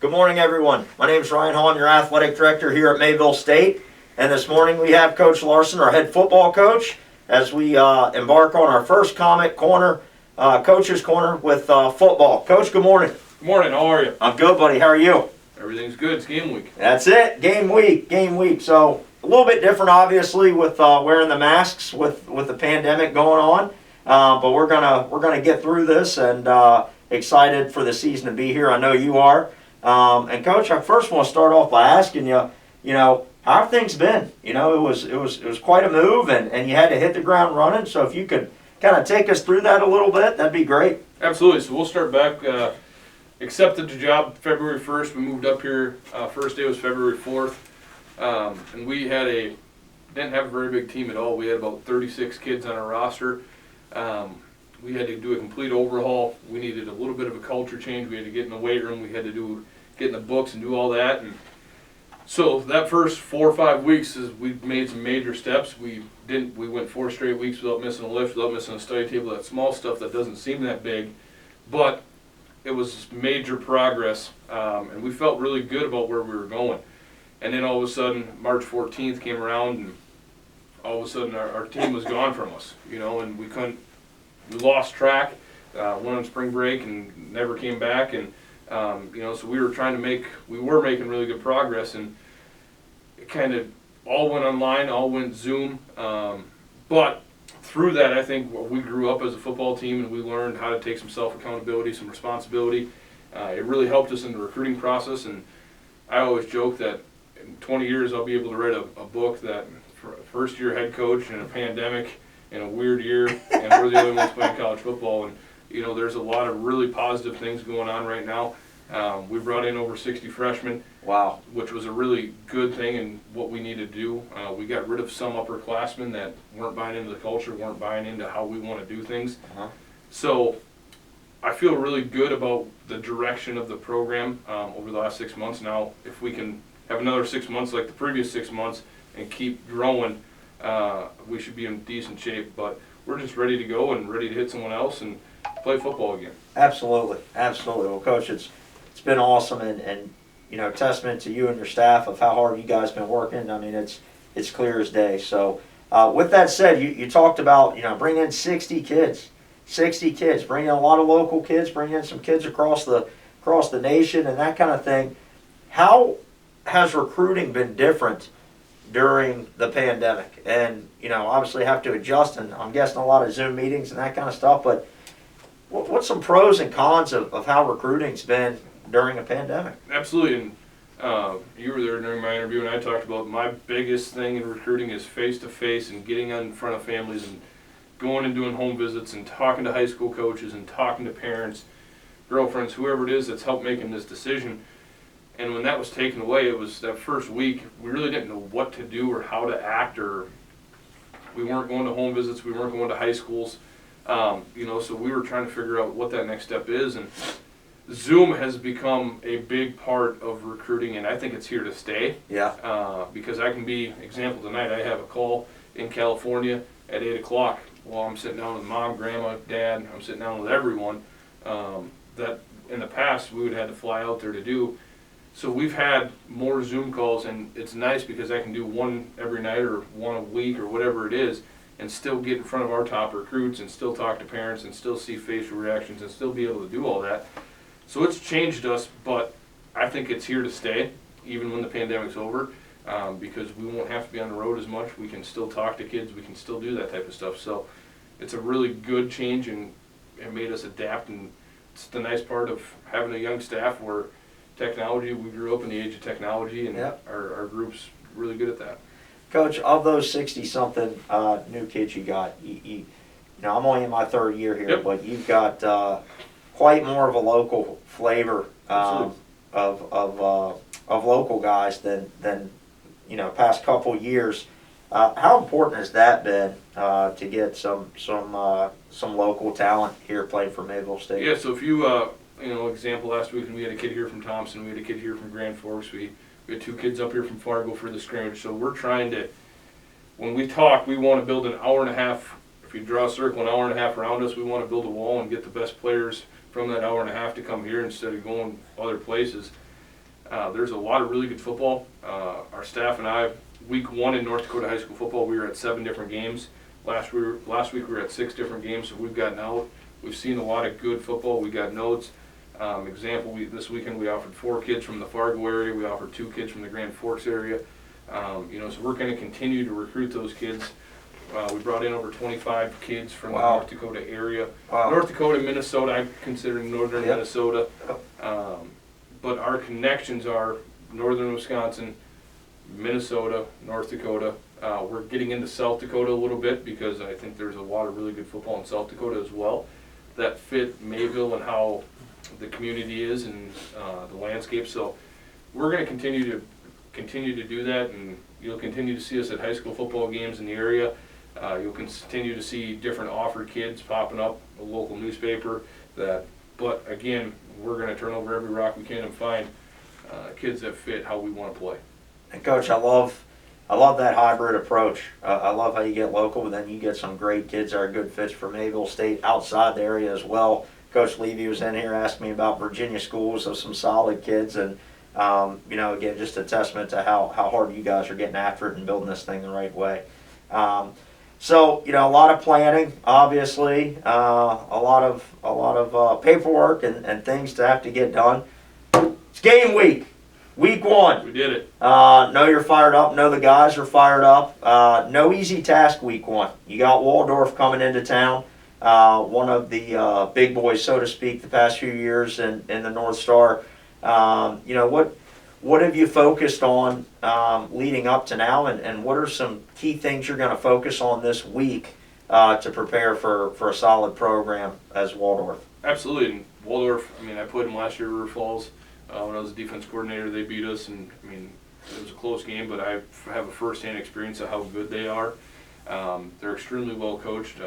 Good morning, everyone. My name is Ryan Hall. I'm your athletic director here at Mayville State. And this morning we have Coach Larson, our head football coach, as we embark on our first Comet Corner, Coach's Corner with football. Coach, good morning. Good morning. How are you? I'm good, buddy. How are you? Everything's good. It's game week. That's it. Game week. So a little bit different, obviously, with wearing the masks with the pandemic going on. But we're gonna get through this, and excited for the season to be here. I know you are. And Coach, I first want to start off by asking you, how have things been? It was quite a move, and you had to hit the ground running. So if you could kind of take us through that a little bit, that'd be great. Absolutely. So we'll start back. Accepted the job February 1st. We moved up here. First day was February 4th, and we didn't have a very big team at all. We had about 36 kids on our roster. We had to do a complete overhaul. We needed a little bit of a culture change. We had to get in the weight room. We had to get in the books and do all that. And so that first 4 or 5 weeks, we made some major steps. We went 4 straight weeks without missing a lift, without missing a study table. That small stuff that doesn't seem that big, but it was major progress, and we felt really good about where we were going. And then all of a sudden, March 14th came around, and all of a sudden our team was gone from us, and we lost track, went on spring break and never came back, and so we were making really good progress, and it kind of all went online, all went Zoom, but through that, I think we grew up as a football team, and we learned how to take some self-accountability, some responsibility. It really helped us in the recruiting process, and I always joke that in 20 years I'll be able to write a book that for a first-year head coach in a pandemic in a weird year, and we're the only ones playing college football. And there's a lot of really positive things going on right now. We brought in over 60 freshmen. Wow. Which was a really good thing and what we needed to do. We got rid of some upperclassmen that weren't buying into the culture, weren't buying into how we want to do things. So I feel really good about the direction of the program over the last 6 months. Now, if we can have another 6 months like the previous 6 months and keep growing, we should be in decent shape. But we're just ready to go and ready to hit someone else and play football again. Absolutely. Well, Coach, it's been awesome, and testament to you and your staff of how hard you guys been working. I mean, it's clear as day. So with that said, you talked about bringing in 60 kids, bringing in a lot of local kids, bringing in some kids across the nation and that kind of thing. How has recruiting been different during the pandemic? And obviously have to adjust, and I'm guessing a lot of Zoom meetings and that kind of stuff, but what's some pros and cons of how recruiting's been during a pandemic? Absolutely, and you were there during my interview, and I talked about my biggest thing in recruiting is face-to-face and getting in front of families and going and doing home visits and talking to high school coaches and talking to parents, girlfriends, whoever it is that's helped making this decision. And when that was taken away, it was that first week, we really didn't know what to do or how to act, or we weren't going to home visits, we weren't going to high schools, so we were trying to figure out what that next step is. And Zoom has become a big part of recruiting, and I think it's here to stay. Yeah. Because I can be, example, tonight I have a call in California at 8 o'clock while I'm sitting down with mom, grandma, dad, I'm sitting down with everyone that in the past we would have had to fly out there to do. So we've had more Zoom calls, and it's nice because I can do one every night or one a week or whatever it is, and still get in front of our top recruits and still talk to parents and still see facial reactions and still be able to do all that. So it's changed us, but I think it's here to stay, even when the pandemic's over, because we won't have to be on the road as much. We can still talk to kids. We can still do that type of stuff. So it's a really good change, and it made us adapt. And it's the nice part of having a young staff where technology, we grew up in the age of technology, and Yep. our group's really good at that. Coach, of those 60-something new kids you got, I'm only in my third year here, Yep. but you've got quite more of a local flavor of local guys than past couple years. How important has that been to get some local talent here playing for Mayville State? Yeah. So if you example, last week we had a kid here from Thompson, we had a kid here from Grand Forks, we had 2 kids up here from Fargo for the scrimmage. So we're trying to, when we talk, we want to build an hour and a half. If you draw a circle an hour and a half around us, we want to build a wall and get the best players from that hour and a half to come here instead of going other places. There's a lot of really good football. Our staff and I, week 1 in North Dakota high school football, we were at 7 different games. Last week we were at 6 different games, so we've gotten out. We've seen a lot of good football. We got notes. This weekend we offered 4 kids from the Fargo area. We offered 2 kids from the Grand Forks area. So we're going to continue to recruit those kids. We brought in over 25 kids from the North Dakota area. Wow. North Dakota, Minnesota, I consider northern Yep. Minnesota. But our connections are northern Wisconsin, Minnesota, North Dakota. We're getting into South Dakota a little bit because I think there's a lot of really good football in South Dakota as well that fit Mayville and how the community is and the landscape. So we're going to continue to do that, and you'll continue to see us at high school football games in the area. You'll continue to see different offered kids popping up, a local newspaper. But again, we're going to turn over every rock we can and find kids that fit how we want to play. And Coach, I love that hybrid approach. I love how you get local, but then you get some great kids that are good fits for Mayville State outside the area as well. Coach Levy was in here asking me about Virginia schools of some solid kids, and again, just a testament to how hard you guys are getting after it and building this thing the right way. So a lot of planning, obviously, a lot of paperwork and things to have to get done. It's game week. Week 1. We did it. Know you're fired up. Know the guys are fired up. No easy task week 1. You got Waldorf coming into town. One of the big boys, so to speak, the past few years in the North Star. What have you focused on leading up to now, and what are some key things you're going to focus on this week to prepare for a solid program as Waldorf? Absolutely. And Waldorf, I played them last year at River Falls. When I was a defense coordinator, they beat us, and it was a close game, but I have a first-hand experience of how good they are. They're extremely well coached.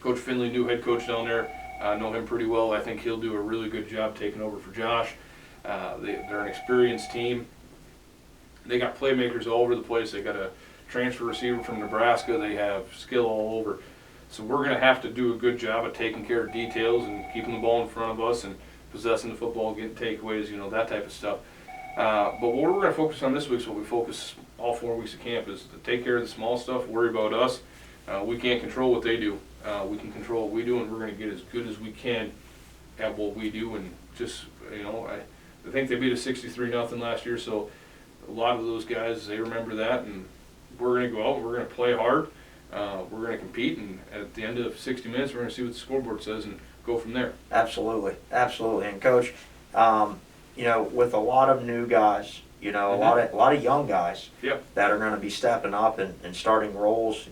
Coach Finley, new head coach down there, I know him pretty well. I think he'll do a really good job taking over for Josh. They're an experienced team. They got playmakers all over the place. They got a transfer receiver from Nebraska. They have skill all over. So we're going to have to do a good job of taking care of details and keeping the ball in front of us and possessing the football, getting takeaways, that type of stuff. But what we're going to focus on this week is what we focus all 4 weeks of camp is to take care of the small stuff, worry about us. We can't control what they do. We can control what we do, and we're going to get as good as we can at what we do. And just, I think they beat us 63-0 last year, so a lot of those guys, they remember that, and we're going to go out and we're going to play hard. We're going to compete, and at the end of 60 minutes, we're going to see what the scoreboard says and go from there. Absolutely. And Coach, with a lot of new guys, a lot of young guys that are going to be stepping up and starting roles,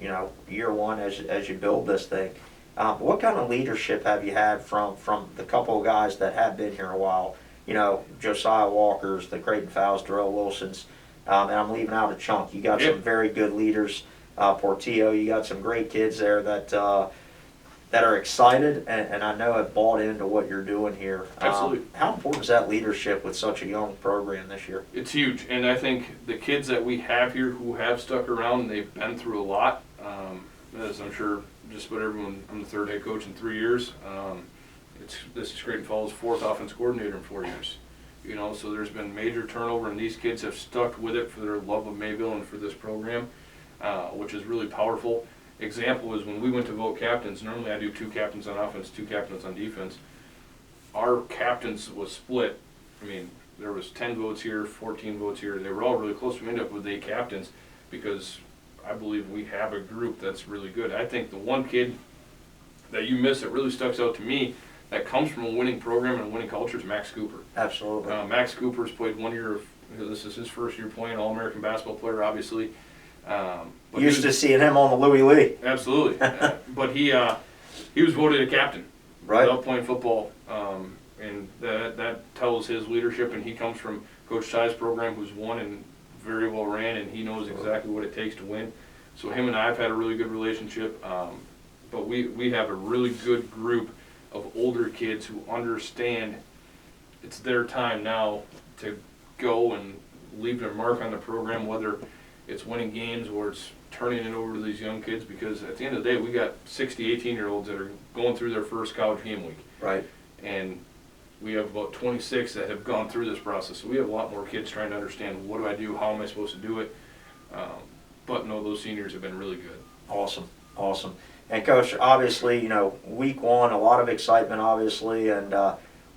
year 1 as you build this thing. What kind of leadership have you had from the couple of guys that have been here a while? Josiah Walker's, the Creighton Fowles, Darrell Wilson's, and I'm leaving out a chunk. You got some very good leaders. Portillo, you got some great kids there that are excited and I know have bought into what you're doing here. Absolutely. How important is that leadership with such a young program this year? It's huge, and I think the kids that we have here who have stuck around, they've been through a lot. As I'm sure just about everyone, I'm the 3rd head coach in 3 years. This is Creighton Falls' 4th offense coordinator in 4 years. So there's been major turnover, and these kids have stuck with it for their love of Mayville and for this program, which is really powerful. Example is when we went to vote captains, normally I do 2 captains on offense, 2 captains on defense. Our captains was split. There was 10 votes here, 14 votes here. They were all really close. We ended up with 8 captains because I believe we have a group that's really good. I think the one kid that you miss that really sticks out to me that comes from a winning program and a winning culture is Max Cooper. Absolutely. Max Cooper's played 1 year this is his first year playing, All-American basketball player, obviously. Used to seeing him on the Louis Lee. Absolutely. But he was voted a captain without playing football. And that tells his leadership, and he comes from Coach Ty's program who's won and very well ran, and he knows exactly what it takes to win. So him and I have had a really good relationship. But we have a really good group of older kids who understand it's their time now to go and leave their mark on the program, whether it's winning games or it's turning it over to these young kids, because at the end of the day, we got 60, 18-year-olds that are going through their first college game week. Right. And We have about 26 that have gone through this process. So we have a lot more kids trying to understand, what do I do? How am I supposed to do it? But no, those seniors have been really good. Awesome, awesome. And Coach, obviously, week one, a lot of excitement, obviously, and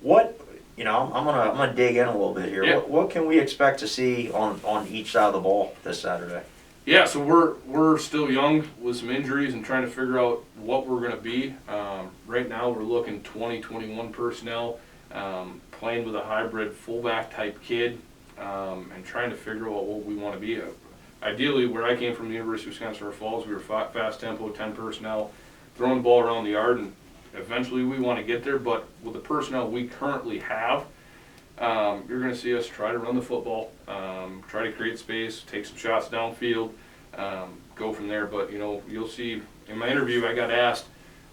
what, I'm gonna dig in a little bit here. Yeah. What can we expect to see on each side of the ball this Saturday? Yeah, so we're still young with some injuries and trying to figure out what we're going to be. Right now, we're looking 2021 personnel, playing with a hybrid fullback type kid, and trying to figure out what we want to be. Ideally, where I came from, the University of Wisconsin Falls, we were fast tempo, 10 personnel, throwing the ball around the yard, and eventually we want to get there. But with the personnel we currently have, you're going to see us try to run the football, try to create space, take some shots downfield, go from there. But you'll see in my interview, I got asked,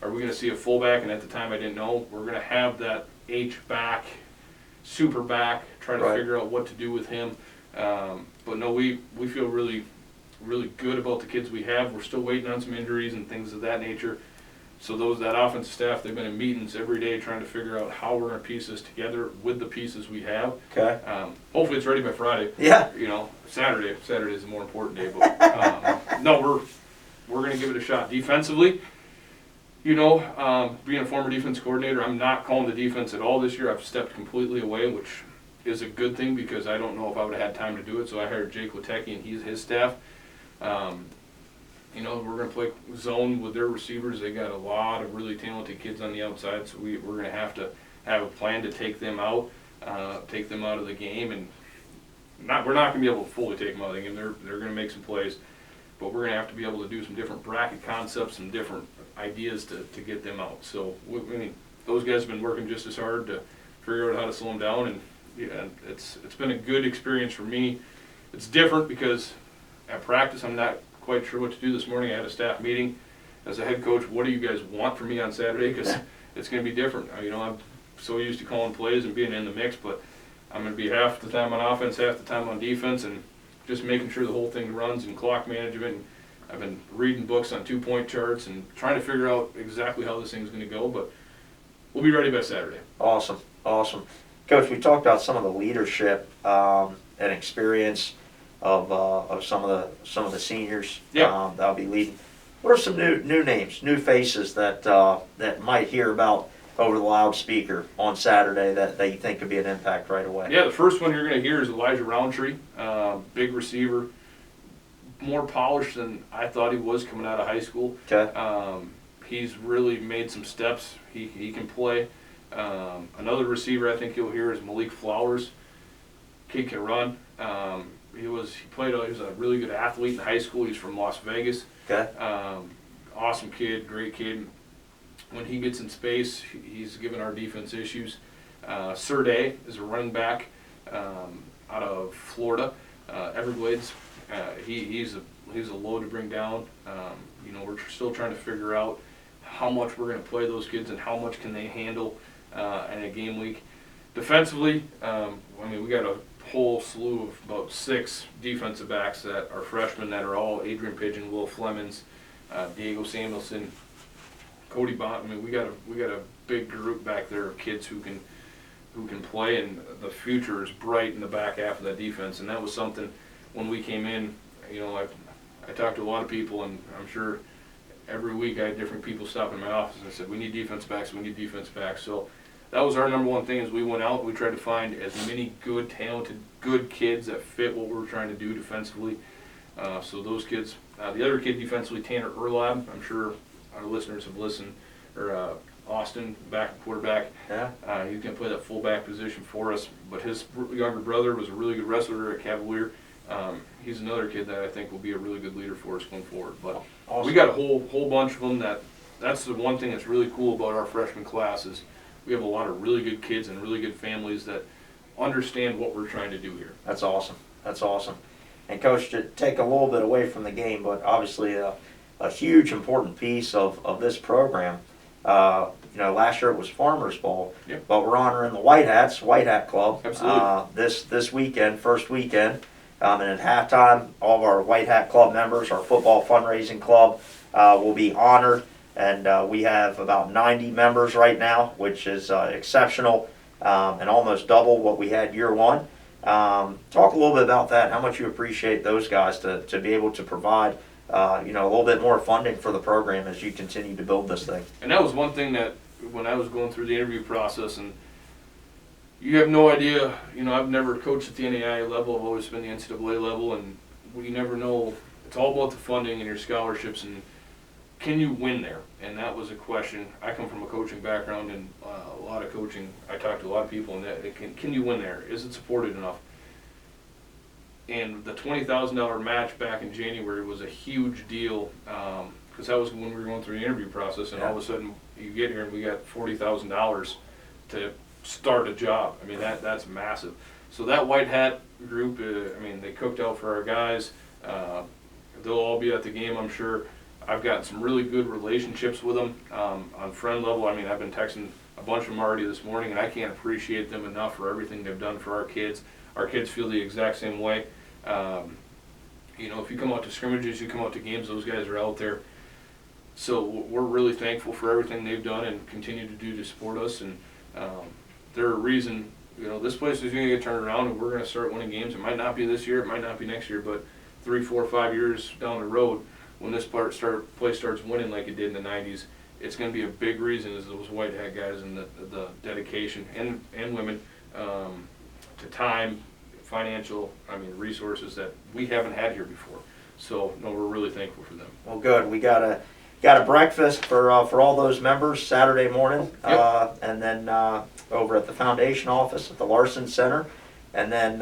are we going to see a fullback? And at the time I didn't know. We're going to have that H back, super back, try to figure out what to do with him. But no, we feel really, really good about the kids we have. We're still waiting on some injuries and things of that nature. So that offensive staff, they've been in meetings every day trying to figure out how we're going to piece this together with the pieces we have. Okay. Hopefully it's ready by Friday. Yeah. Saturday is the more important day. But no, we're going to give it a shot. Defensively, being a former defense coordinator, I'm not calling the defense at all this year. I've stepped completely away, which is a good thing because I don't know if I would have had time to do it. So I hired Jake Witecki and his staff. We're going to play zone with their receivers. They got a lot of really talented kids on the outside, so we're going to have a plan to take them out of the game, and we're not going to be able to fully take them out of the game. They're going to make some plays, but we're going to have to be able to do some different bracket concepts, some different ideas to get them out. So those guys have been working just as hard to figure out how to slow them down, and it's been a good experience for me. It's different because at practice I'm not quite sure what to do. This morning I had a staff meeting as a head coach. What do you guys want from me on Saturday? Because it's going to be different. I'm so used to calling plays and being in the mix, but I'm going to be half the time on offense, half the time on defense, and just making sure the whole thing runs and clock management. I've been reading books on 2-point charts and trying to figure out exactly how this thing's going to go, but we'll be ready by Saturday. Awesome. Coach, we talked about some of the leadership and experience of some of the seniors that'll be leading. What are some new names, new faces that might hear about over the loudspeaker on Saturday that you think could be an impact right away? Yeah, the first one you're going to hear is Elijah Roundtree, big receiver, more polished than I thought he was coming out of high school. Okay. He's really made some steps. He can play. Another receiver I think you'll hear is Malik Flowers. Kid can run. He was a really good athlete in high school. He's from Las Vegas. Okay. Awesome kid, great kid. When he gets in space, he's given our defense issues. Surday is a running back out of Florida, Everglades. He's a load to bring down. We're still trying to figure out how much we're going to play those kids and how much can they handle in a game week. Defensively, we got a whole slew of about 6 defensive backs that are freshmen that are all Adrian Pigeon, Will Flemons, Diego Samuelson, Cody Bont. We got a big group back there of kids who can play, and the future is bright in the back half of that defense. And that was something when we came in. I talked to a lot of people, and I'm sure every week I had different people stop in my office and I said, we need defense backs. So that was our number one thing. As we went out, we tried to find as many good, talented, good kids that fit what we were trying to do defensively. So those kids, the other kid defensively, Tanner Erlab, I'm sure our listeners have listened, or Austin, quarterback. Yeah. He's going to play that fullback position for us. But his younger brother was a really good wrestler at Cavalier. He's another kid that I think will be a really good leader for us going forward. But awesome. We got a whole bunch of them. That's the one thing that's really cool about our freshman class is we have a lot of really good kids and really good families that understand what we're trying to do here. That's awesome. And Coach, to take a little bit away from the game, but obviously a huge important piece of this program. Last year it was Farmers Bowl, Yep. but we're honoring the White Hat Club. Absolutely. This weekend, first weekend, and at halftime, all of our White Hat Club members, our football fundraising club, will be honored. And we have about 90 members right now, which is exceptional. and almost double what we had year one. Talk a little bit about that, how much you appreciate those guys to be able to provide a little bit more funding for the program as you continue to build this thing. And that was one thing that when I was going through the interview process, and you have no idea, I've never coached at the NAIA level, I've always been the NCAA level, and we never know. It's all about the funding and your scholarships, and can you win there? And that was a question. I come from a coaching background, and a lot of coaching. I talk to a lot of people, and can you win there? Is it supported enough? And the $20,000 match back in January was a huge deal, because that was when we were going through the interview process, and all of a sudden you get here and we got $40,000 to start a job. I mean, that's massive. So that white hat group, they cooked out for our guys. They'll all be at the game, I'm sure. I've gotten some really good relationships with them on friend level. I've been texting a bunch of them already this morning, and I can't appreciate them enough for everything they've done for our kids. Our kids feel the exact same way. If you come out to scrimmages, you come out to games, those guys are out there. So we're really thankful for everything they've done and continue to do to support us. And they're a reason, this place is going to get turned around, and we're going to start winning games. It might not be this year, it might not be next year, but 3, 4, 5 years down the road, when this place starts winning like it did in the 90s, it's going to be a big reason is those white hat guys and the dedication and women to time, financial, resources that we haven't had here before. So no, we're really thankful for them. Well, good. We got a breakfast for all those members Saturday morning, Yep. And then over at the foundation office at the Larson Center, and then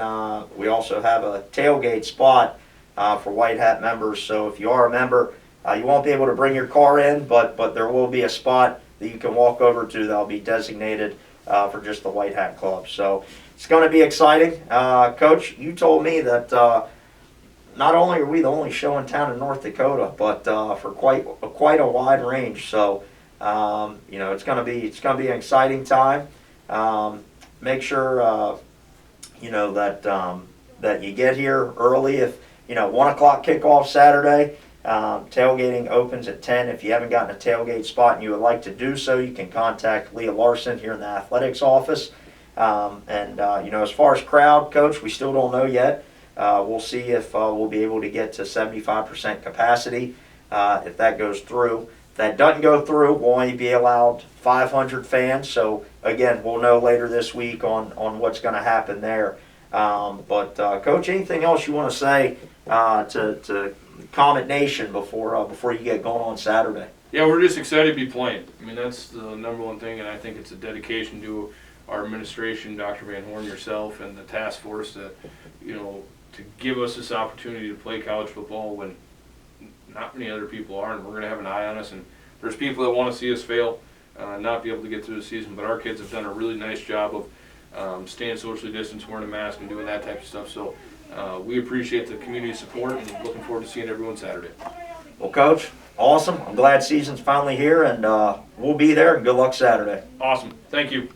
we also have a tailgate spot for white hat members. So if you are a member, you won't be able to bring your car in, but there will be a spot that you can walk over to that'll be designated for just the white hat club. So it's going to be exciting. Coach, you told me that not only are we the only show in town in North Dakota, but for quite a wide range. So it's going to be an exciting time. Make sure that you get here early. If 1 o'clock kickoff Saturday. Tailgating opens at 10. If you haven't gotten a tailgate spot and you would like to do so, you can contact Leah Larson here in the athletics office. As far as crowd, Coach, we still don't know yet. We'll see if we'll be able to get to 75% capacity if that goes through. If that doesn't go through, we'll only be allowed 500 fans. So, again, we'll know later this week on what's going to happen there. Coach, anything else you want to say to Comet Nation before you get going on Saturday? Yeah, we're just excited to be playing. That's the number one thing, and I think it's a dedication to our administration, Dr. Van Horn, yourself, and the task force that, to give us this opportunity to play college football when not many other people are, and we're going to have an eye on us. And there's people that want to see us fail, not be able to get through the season, but our kids have done a really nice job of staying socially distanced, wearing a mask, and doing that type of stuff. So we appreciate the community support and looking forward to seeing everyone Saturday. Well, Coach, awesome. I'm glad season's finally here, and we'll be there, and good luck Saturday. Awesome. Thank you.